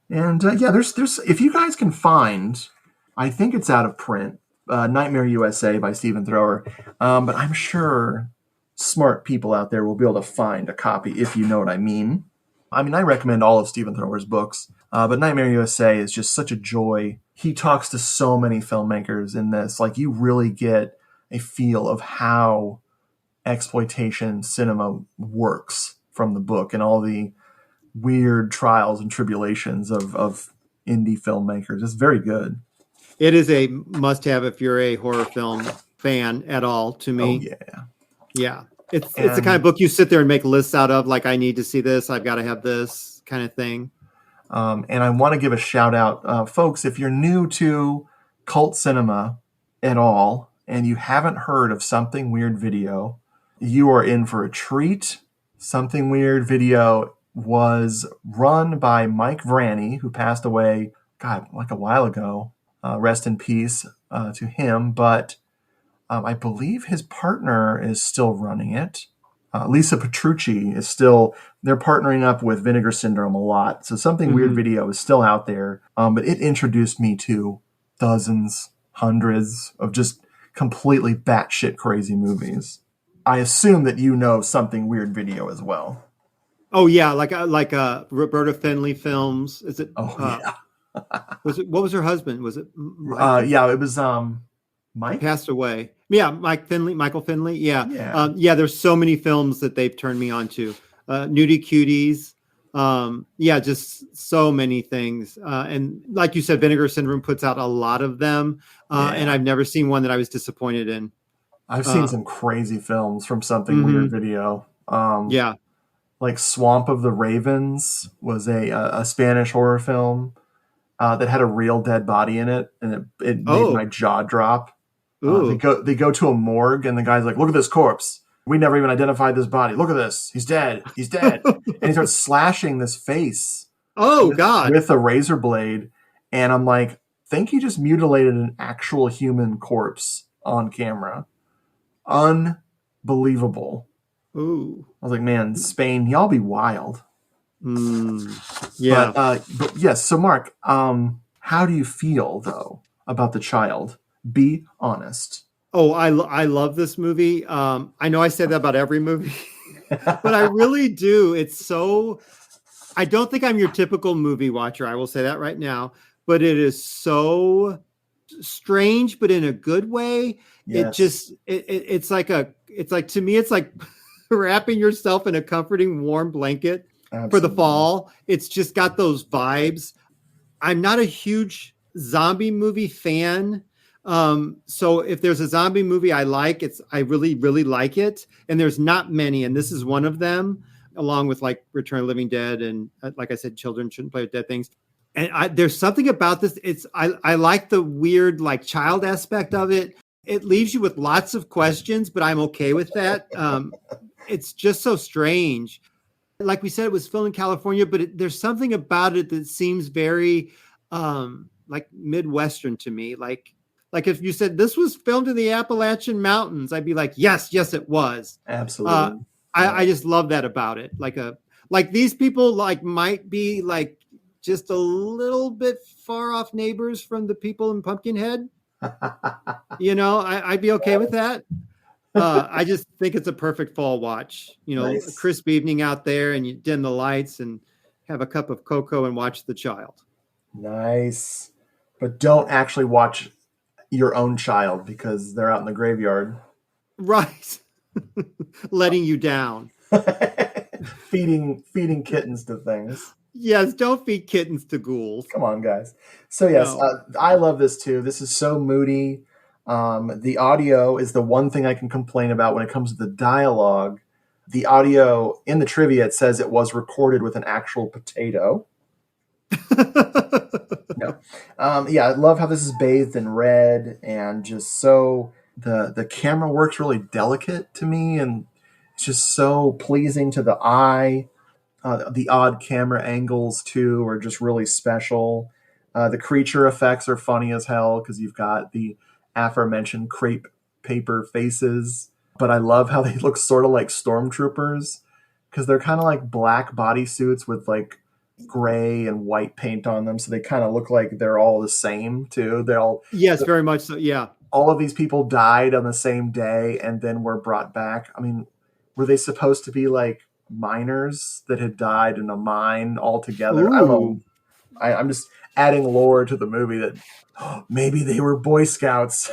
And there's if you guys can find, I think it's out of print, Nightmare USA by Stephen Thrower. But I'm sure smart people out there will be able to find a copy, if you know what I mean. I mean, I recommend all of Stephen Thrower's books, but Nightmare USA is just such a joy. He talks to so many filmmakers in this. Like, you really get a feel of how exploitation cinema works from the book and all the weird trials and tribulations of indie filmmakers. It's very good. It is a must-have if you're a horror film fan at all, to me. Oh, yeah. Yeah. It's the kind of book you sit there and make lists out of, like, I need to see this, I've got to have this kind of thing. And I want to give a shout out, folks, if you're new to cult cinema at all, and you haven't heard of Something Weird Video, you are in for a treat. Something Weird Video was run by Mike Vranny, who passed away, like a while ago. Rest in peace to him. But I believe his partner is still running it. Lisa Petrucci is still, they're partnering up with Vinegar Syndrome a lot. So Something Weird video is still out there. But it introduced me to dozens, hundreds of just completely batshit crazy movies. I assume that you know Something Weird video as well. Oh yeah, like Roberta Findlay films. Is it? Oh, yeah. What was her husband? Was it Mike? Yeah, it was Mike? Passed away. Yeah, Michael Finley. Yeah. Yeah. There's so many films that they've turned me on to. Nudie Cuties. Just so many things. And like you said, Vinegar Syndrome puts out a lot of them. And I've never seen one that I was disappointed in. I've seen some crazy films from Something Weird video. Like Swamp of the Ravens was a Spanish horror film that had a real dead body in it, and it made my jaw drop. They go to a morgue, and the guy's like, "Look at this corpse. We never even identified this body. Look at this. He's dead. He's dead." And he starts slashing this face. God! With a razor blade, and I'm like, think he just mutilated an actual human corpse on camera. Unbelievable. Ooh. I was like, man, Spain, y'all be wild. Yeah. But yes. So Mark, how do you feel though about The Child? Be honest. Oh, I love this movie. I know I say that about every movie, but I really do. I don't think I'm your typical movie watcher. I will say that right now, but it is so strange, but in a good way. Yes. It's like to me, it's like wrapping yourself in a comforting, warm blanket. Absolutely. For the fall. It's just got those vibes. I'm not a huge zombie movie fan. So if there's a zombie movie I like, I really, really like it. And there's not many, and this is one of them, along with like Return of the Living Dead. And like I said, children shouldn't play with dead things. And there's something about this. I like the weird, like child aspect of it. It leaves you with lots of questions, but I'm okay with that. It's just so strange. Like we said, it was filmed in California, but there's something about it that seems very like Midwestern to me. Like if you said this was filmed in the Appalachian Mountains, I'd be like, yes, it was. Absolutely. I just love that about it. Like these people might be like just a little bit far off neighbors from the people in Pumpkinhead. I'd be okay with that. I just think it's a perfect fall watch. Nice. A crisp evening out there, and you dim the lights and have a cup of cocoa and watch The Child. Nice. But don't actually watch your own child because they're out in the graveyard. Right. Letting you down. feeding kittens to things. Yes, don't feed kittens to ghouls. Come on, guys. So yes, No. I love this too. This is so moody. The audio is the one thing I can complain about when it comes to the dialogue. The audio in the trivia, it says it was recorded with an actual potato. No. I love how this is bathed in red and just so the camera work's really delicate to me, and it's just so pleasing to the eye. The odd camera angles too are just really special. The creature effects are funny as hell because you've got the aforementioned crepe paper faces, but I love how they look sort of like stormtroopers because they're kind of like black bodysuits with like gray and white paint on them, so they kind of look like they're all the same too. Very much so. Yeah, all of these people died on the same day and then were brought back. I mean, were they supposed to be like miners that had died in a mine altogether? Ooh. I don't know. I'm just adding lore to the movie that maybe they were Boy Scouts.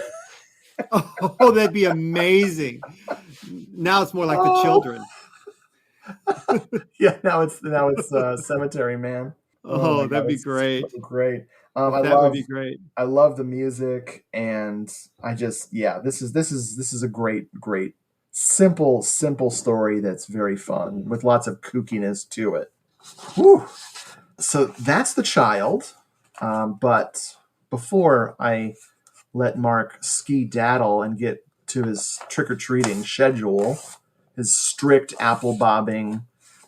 Oh, that'd be amazing. Now it's more like the children. Yeah, now it's Cemetery Man. Oh, that'd be great. So great. Would be great. I love the music, and I just this is a great simple story that's very fun with lots of kookiness to it. Whew. So that's The Child. But before I let Mark ski-daddle and get to his trick-or-treating schedule, his strict apple bobbing,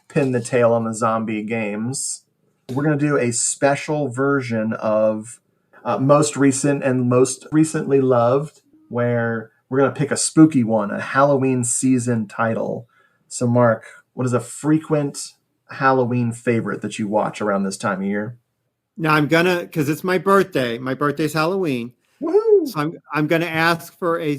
pin the tail on the zombie games, we're going to do a special version of most recent and most recently loved, where we're going to pick a spooky one, a Halloween season title. So, Mark, what is a frequent Halloween favorite that you watch around this time of year? Now because it's my birthday. My birthday's Halloween. Woohoo! So I'm gonna ask for a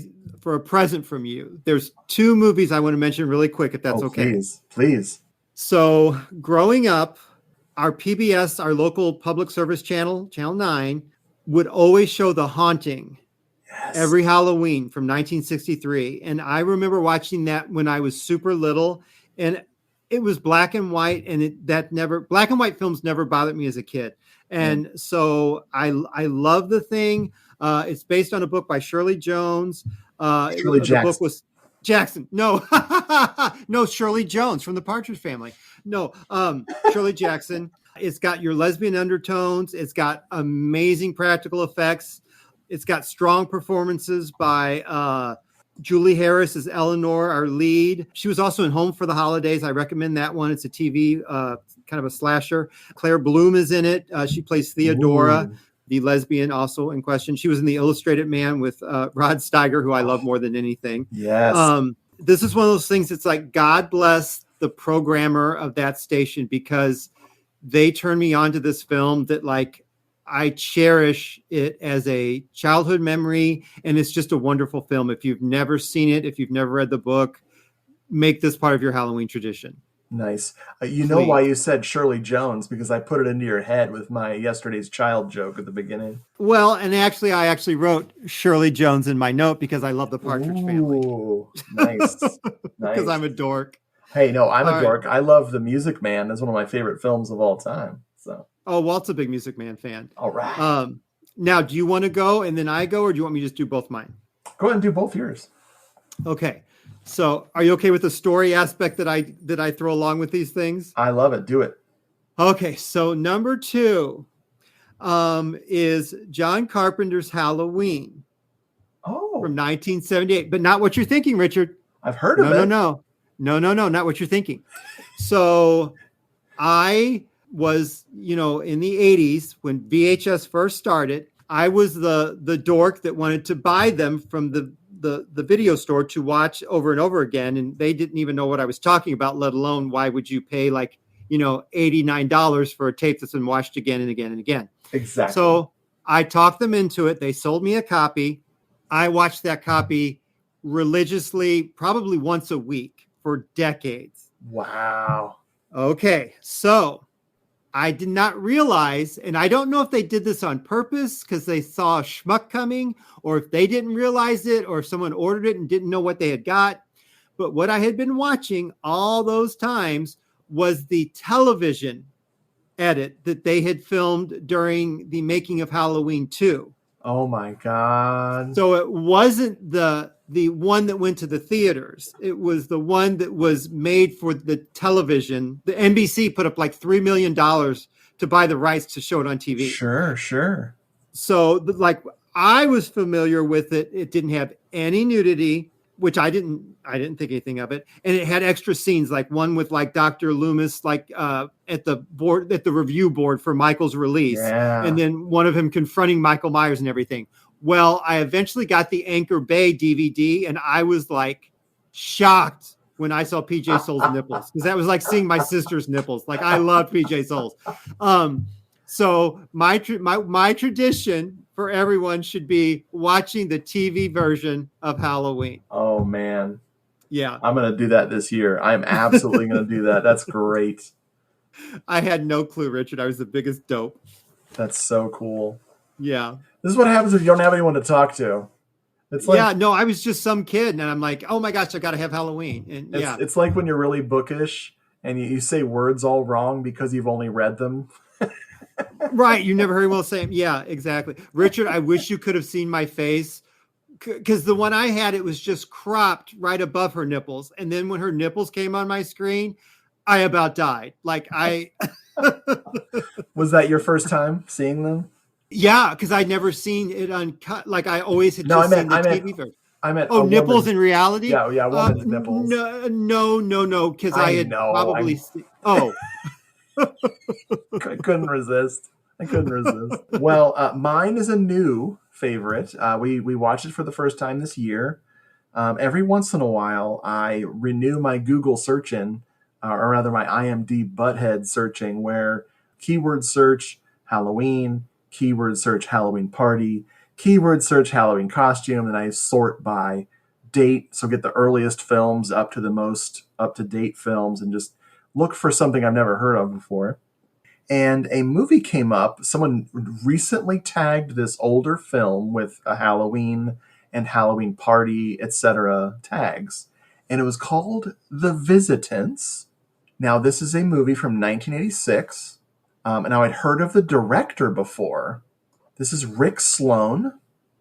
present from you. There's two movies I want to mention really quick, if that's okay. Please. So growing up, our PBS, our local public service channel, Channel 9, would always show The Haunting every Halloween from 1963. And I remember watching that when I was super little, and it was black and white, and black and white films never bothered me as a kid. And so I love The Thing. It's based on a book by Shirley Jones. Shirley Jackson. The book was Jackson. No, no, Shirley Jones from the Partridge Family. No, Shirley Jackson. It's got your lesbian undertones. It's got amazing practical effects. It's got strong performances by Julie Harris as Eleanor, our lead. She was also in Home for the Holidays. I recommend that one. It's a TV kind of a slasher. Claire Bloom is in it. She plays Theodora, the lesbian also in question. She was in The Illustrated Man with Rod Steiger, who I love more than anything. Yes. This is one of those things. It's like, God bless the programmer of that station, because they turned me on to this film that, like, I cherish it as a childhood memory, and it's just a wonderful film. If you've never seen it, if you've never read the book, make this part of your Halloween tradition. Nice. You know why you said Shirley Jones? Because I put it into your head with my Yesterday's Child joke at the beginning. Well, and actually, I wrote Shirley Jones in my note because I love the Partridge Family. Nice. Because I'm a dork. Hey, no, I'm a dork. I love The Music Man. It's one of my favorite films of all time. So. Oh, Walt's a big Music Man fan. All right. Now, do you want to go and then I go, or do you want me to just do both mine? Go ahead and do both yours. Okay. So are you okay with the story aspect that I throw along with these things? I love it. Do it. Okay. So number 2 is John Carpenter's Halloween. Oh. From 1978. But not what you're thinking, Richard. I've heard of it. No, not what you're thinking. So I was, in the 80s when VHS first started, I was the dork that wanted to buy them from the video store to watch over and over again. And they didn't even know what I was talking about, let alone why would you pay $89 for a tape that's been watched again and again and again. Exactly. So I talked them into it. They sold me a copy. I watched that copy religiously, probably once a week for decades. Wow. Okay. So I did not realize, and I don't know if they did this on purpose because they saw a schmuck coming, or if they didn't realize it, or if someone ordered it and didn't know what they had got. But what I had been watching all those times was the television edit that they had filmed during the making of Halloween 2. Oh my God. So it wasn't the one that went to the theaters. It was the one that was made for the television. The NBC put up like $3 million to buy the rights to show it on TV. Sure. So I was familiar with it. It didn't have any nudity, which I didn't think anything of it. And it had extra scenes, like one with like Dr. Loomis, at the review board for Michael's release. Yeah. And then one of him confronting Michael Myers and everything. Well, I eventually got the Anchor Bay DVD, and I was like shocked when I saw PJ Soul's nipples, because that was like seeing my sister's nipples. Like, I love PJ Soul's. So my tradition for everyone should be watching the TV version of Halloween. Oh man. Yeah. I'm going to do that this year. I'm absolutely going to do that. That's great. I had no clue, Richard. I was the biggest dope. That's so cool. Yeah. This is what happens if you don't have anyone to talk to. It's like, yeah, no, I was just some kid, and I'm like, oh my gosh, I got to have Halloween. And it's like when you're really bookish and you say words all wrong because you've only read them. Right. You never heard anyone say, yeah, exactly. Richard, I wish you could have seen my face, because the one I had, it was just cropped right above her nipples. And then when her nipples came on my screen, I about died. Was that your first time seeing them? Yeah, because I'd never seen it uncut. Like, I always had seen the TV version. I meant nipples in reality? Yeah, woman's nipples. No, because I had probably seen. Oh. I couldn't resist. Well, mine is a new favorite. We watched it for the first time this year. Every once in a while, I renew my Google searching, or rather my IMD butthead searching, where keyword search Halloween, keyword search Halloween party, keyword search Halloween costume, and I sort by date. So get the earliest films up to the most up-to-date films and just look for something I've never heard of before. And a movie came up. Someone recently tagged this older film with a Halloween and Halloween party, etc. tags. And it was called The Visitants. Now, this is a movie from 1986. And now I'd heard of the director before. This is Rick Sloan.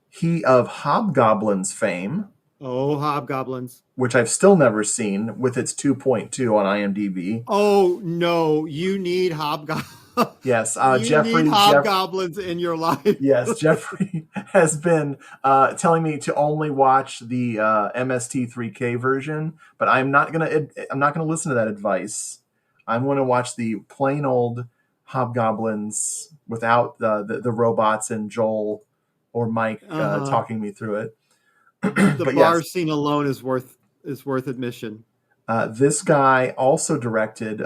He of Hobgoblins fame. Oh, Hobgoblins. Which I've still never seen, with its 2.2 on IMDb. Oh, no. You need Hobgoblins. Yes, you Jeffrey. need Hobgoblins in your life. Yes, Jeffrey has been telling me to only watch the MST3K version, but I'm not gonna listen to that advice. I'm going to watch the plain old Hobgoblins without the robots and Joel or Mike talking me through it. The bar scene alone is worth admission. This guy also directed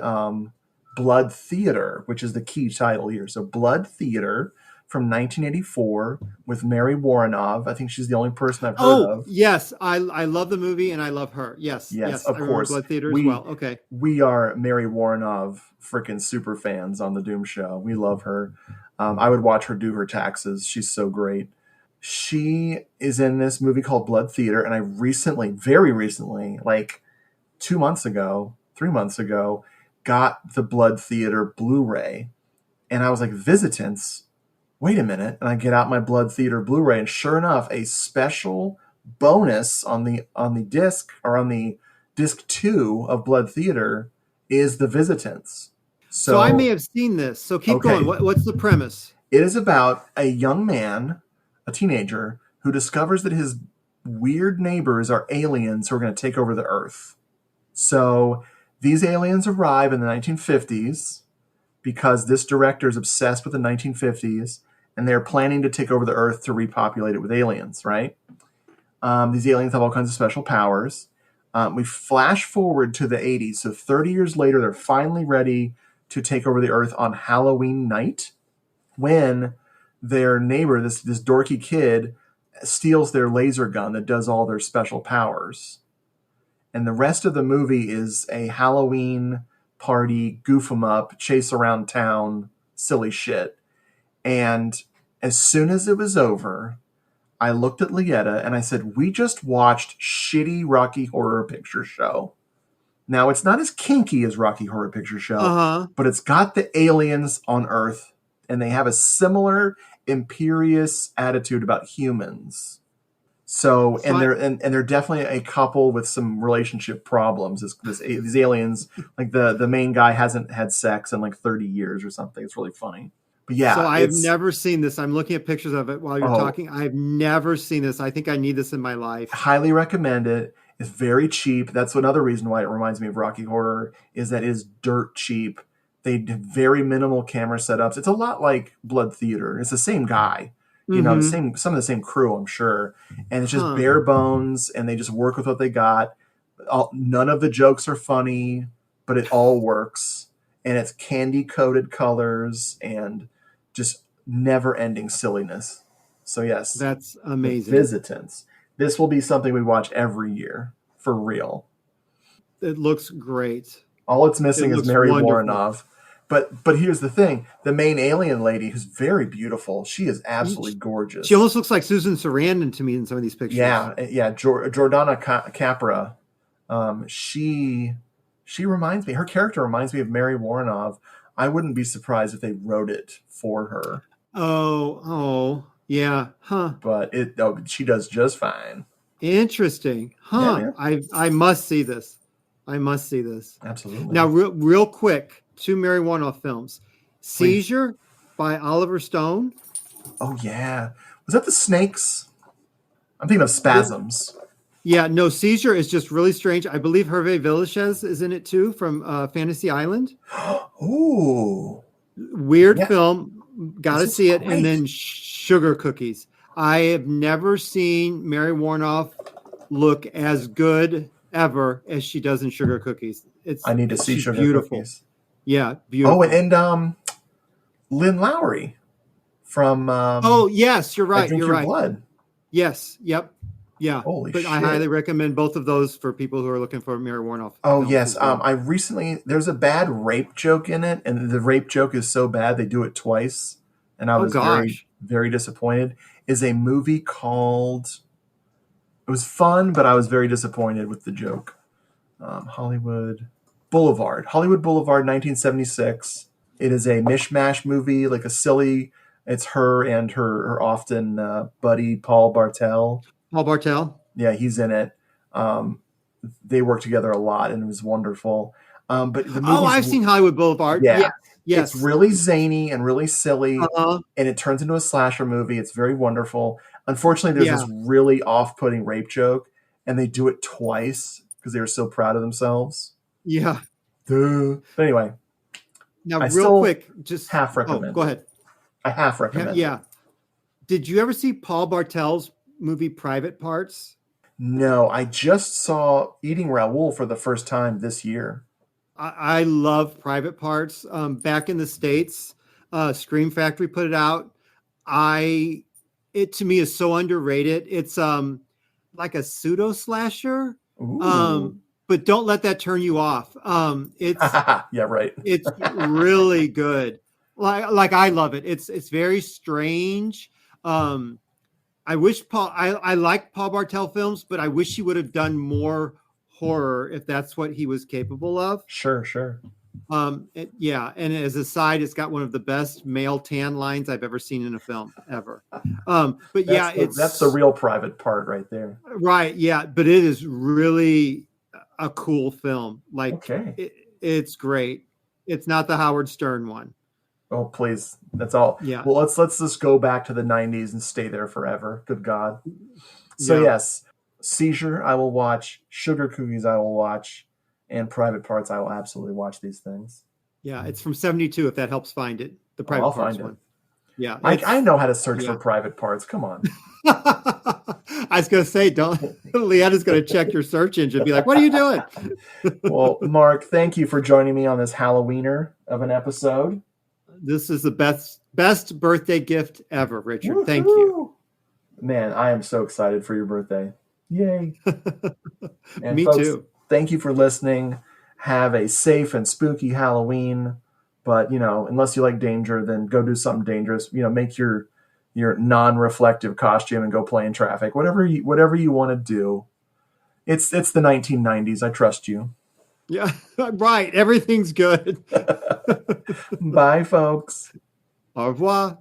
Blood Theater, which is the key title here. So Blood Theater from 1984 with Mary Woronov. I think she's the only person I've heard of. Yes. I love the movie and I love her. Yes. Of course. Blood Theater as well. Okay. We are Mary Woronov freaking super fans on the Doom Show. We love her. I would watch her do her taxes. She's so great. She is in this movie called Blood Theater, and I very recently, like 3 months ago, got the Blood Theater Blu-ray, and I was like, Visitants? Wait a minute. And I get out my Blood Theater Blu-ray, and sure enough, a special bonus on the disc, or on the disc 2 of Blood Theater, is the Visitants. So I may have seen this. So keep going. What's the premise? It is about a young man, a teenager, who discovers that his weird neighbors are aliens who are going to take over the Earth. So these aliens arrive in the 1950s because this director is obsessed with the 1950s, and they're planning to take over the Earth to repopulate it with aliens, right? These aliens have all kinds of special powers. We flash forward to the 80s. So 30 years later, they're finally ready to take over the Earth on Halloween night, when their neighbor, this dorky kid, steals their laser gun that does all their special powers. And the rest of the movie is a Halloween party, goof 'em up, chase around town, silly shit. And as soon as it was over, I looked at Lietta and I said, we just watched shitty Rocky Horror Picture Show. Now, it's not as kinky as Rocky Horror Picture Show, but it's got the aliens on Earth, and they have a similar imperious attitude about humans. So they're definitely a couple with some relationship problems. These aliens, like the main guy hasn't had sex in like 30 years or something. It's really funny. But yeah. So I've never seen this. I'm looking at pictures of it while you're talking. I've never seen this. I think I need this in my life. Highly recommend it. It's very cheap. That's another reason why it reminds me of Rocky Horror, is that it is dirt cheap. They did very minimal camera setups. It's a lot like Blood Theater. It's the same guy, some of the same crew, I'm sure. And it's just bare bones, and they just work with what they got. None of the jokes are funny, but it all works. And it's candy-coated colors and just never-ending silliness. So yes, that's amazing. Visitants. This will be something we watch every year, for real. It looks great. All it's missing is Mary Woronov. But here's the thing. The main alien lady, who's very beautiful, she is absolutely gorgeous. She almost looks like Susan Sarandon to me in some of these pictures. Yeah. Jordana Capra. She reminds me, her character reminds me of Mary Woronov. I wouldn't be surprised if they wrote it for her. Oh, yeah. Huh. But she does just fine. Interesting. Huh. Yeah. I must see this. Absolutely. Now, real quick, 2 Mary Woronov films. Seizure by Oliver Stone. Oh, yeah. Was that the snakes? I'm thinking of Spasms. Yeah, no, Seizure is just really strange. I believe Hervé Villechaize is in it too, from Fantasy Island. Ooh. Weird film. Got to see it. And then Sugar Cookies. I have never seen Mary Woronov look as good ever as she does in Sugar Cookies. I need to see she's Sugar beautiful. Cookies. Yeah, beautiful. Oh, and Lynn Lowry from oh, yes, you're I right. Drink You're Your right. Blood. Yes. Yep. Yeah. Holy but shit. I highly recommend both of those for people who are looking for Mary Warnoff. Oh, films yes. as well. I recently, there's a bad rape joke in it, and the rape joke is so bad they do it twice, and I was very, very disappointed. Is a movie called, it was fun, but I was very disappointed with the joke. Hollywood Boulevard, 1976. It is a mishmash movie, like a silly, it's her and her often buddy, Paul Bartel. Paul Bartel? Yeah, he's in it. They work together a lot, and it was wonderful. But the I've seen Hollywood Boulevard. Yeah. Yes. It's really zany and really silly, Uh-huh. and it turns into a slasher movie. It's very wonderful. Unfortunately, there's this really off-putting rape joke, and they do it twice because they were so proud of themselves. Yeah. Duh. But anyway. Now, real quick, just half recommend. Go ahead. I half recommend. Yeah. Did you ever see Paul Bartel's movie Private Parts? No, I just saw Eating Raoul for the first time this year. I love Private Parts. Back in the States, Scream Factory put it out. It to me is so underrated. It's like a pseudo slasher. But don't let that turn you off. It's yeah, right. It's really good. Like I love it. It's very strange. I wish I like Paul Bartel films, but I wish he would have done more horror if that's what he was capable of. Sure. And as a side, it's got one of the best male tan lines I've ever seen in a film ever. That's the real Private Part right there. Right. Yeah. But it is really a cool film. It's great. It's not the Howard Stern one. Oh, please. That's all. Yeah. Well, let's just go back to the 90s and stay there forever. Good God. So yes, Seizure I will watch, Sugar Cookies I will watch, and Private Parts I will absolutely watch these things. Yeah, it's from 72 if that helps find it. The Private Parts one. Yeah. I know how to search for Private Parts. Come on. I was going to say, Leanna's going to check your search engine and be like, what are you doing? Well, Mark, thank you for joining me on this Halloweener of an episode. This is the best birthday gift ever, Richard. Woo-hoo. Thank you. Man, I am so excited for your birthday. Yay. And Me folks, too. Thank you for listening. Have a safe and spooky Halloween. But, unless you like danger, then go do something dangerous. Make your non-reflective costume and go play in traffic. Whatever you want to do. It's the 1990s. I trust you. Yeah, right. Everything's good. Bye, folks. Au revoir.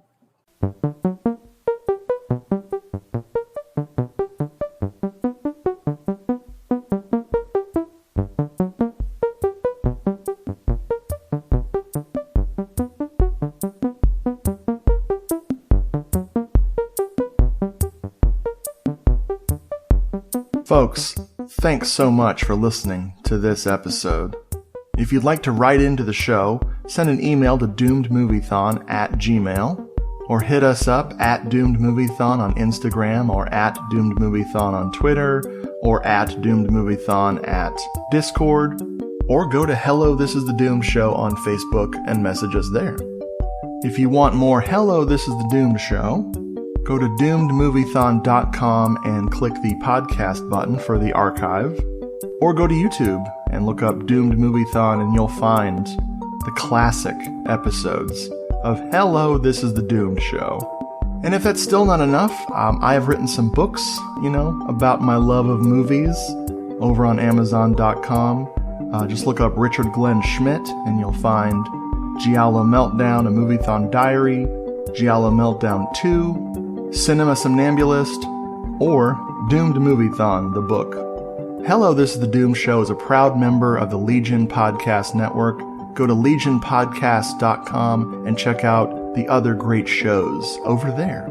Folks, thanks so much for listening to this episode. If you'd like to write into the show, send an email to doomedmoviethon@gmail.com or hit us up at doomedmoviethon on Instagram or at doomedmoviethon on Twitter or at doomedmoviethon at Discord, or go to Hello This Is the Doomed Show on Facebook and message us there. If you want more Hello This Is the Doomed Show, go to doomedmoviethon.com and click the podcast button for the archive, or go to YouTube and look up Doomed Moviethon and you'll find the classic episodes of Hello, This Is the Doomed Show. And if that's still not enough, I have written some books, about my love of movies over on Amazon.com. Just look up Richard Glenn Schmidt and you'll find Giallo Meltdown, a Moviethon Diary, Giallo Meltdown 2, Cinema Somnambulist, or Doomed Moviethon, the book. Hello, This is the Doomed Show is a proud member of the Legion Podcast Network. Go to legionpodcast.com and check out the other great shows over there.